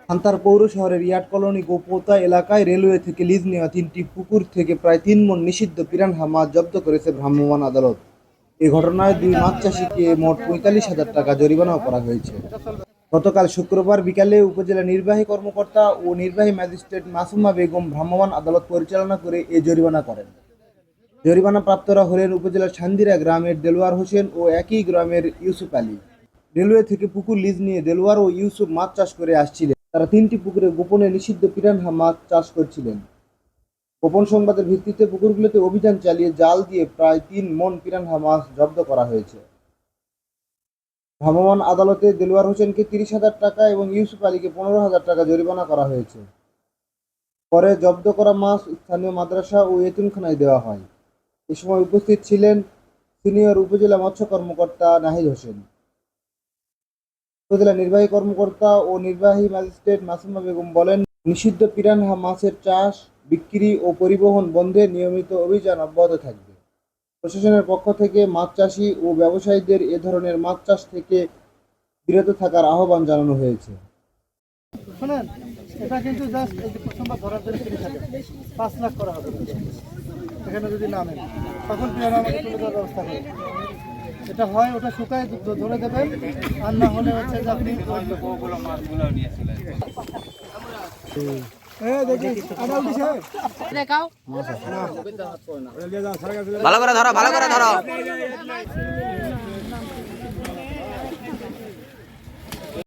সান্তার পৌর শহরের yacht colony গোপোতা এলাকায় রেলওয়ে থেকে লিজ নেওয়া 3টি পুকুর থেকে প্রায় 3 মণ নিষিদ্ধ পিরানহা মাছ জব্দ করেছে ভ্রাম্যমাণ আদালত। এ ঘটনায় 2 মাছ চাষিকে মোট 45,000 টাকা জরিমানাও করা হয়েছে। গতকাল শুক্রবার বিকালে উপজেলা নির্বাহী কর্মকর্তা ও নির্বাহী ম্যাজিস্ট্রেট মাসুমা বেগম ভ্রাম্যমাণ আদালত পরিচালনা করে এ জরিমানা করেন। জরিমানা প্রাপ্তরা হলেন উপজেলার সান্দিরা গ্রামের দেলোয়ার হোসেন ও একই গ্রামের ইউসুফ আলী। রেলওয়ে থেকে পুকুর লিজ নিয়ে দেলোয়ার ও ইউসুফ মাছ চাষ করে আসছিলেন। তারা 3টি পুকুরে গোপনে নিষিদ্ধ পিরানহা মাছ চাষ করছিলেন। গোপন সংবাদের ভিত্তিতে পুকুরগুলোতে অভিযান চালিয়ে জাল দিয়ে প্রায় 3 মণ পিরানহা মাছ জব্দ করা হয়েছে। ভ্রাম্যমাণ আদালতে দেলোয়ার হোসেনকে 30,000 টাকা এবং ইউসুফ আলীকে 15,000 টাকা জরিমানা করা হয়েছে। পরে জব্দ করা মাছ স্থানীয় মাদ্রাসা ও এতিমখানায় দেওয়া হয়। এ সময় উপস্থিত ছিলেন সিনিয়র উপজেলা মৎস্য কর্মকর্তা নাহিদ হোসেন, উপজেলা নির্বাহী কর্মকর্তা ও নির্বাহী ম্যাজিস্ট্রেট মাসুমা বেগম বলেন, নিষিদ্ধ পিরানহা মাছের চাষ, বিক্রি ও পরিবহন বন্ধে নিয়মিত অভিযান অব্যাহত থাকবে। প্রশাসনের পক্ষ থেকে মাছ চাষি ও ব্যবসায়ীদের এ ধরনের মাছ চাষ থেকে বিরত থাকার আহ্বান জানানো হয়েছে। শুনেন, এটা কিন্তু জাস্ট এই যে প্রথমবার ধরার জন্য 30,000 5 লাখ করা হবে এখানে যদি নামেন, তখন পিয়ারা আমাকে তুলে দেওয়ার ব্যবস্থা করবেন। এটা হয় ওটা শুকায় ধরে দেবেন, আর না হলে হচ্ছে যে আপনি ভালো করে ধরো, ভালো করে ধরো।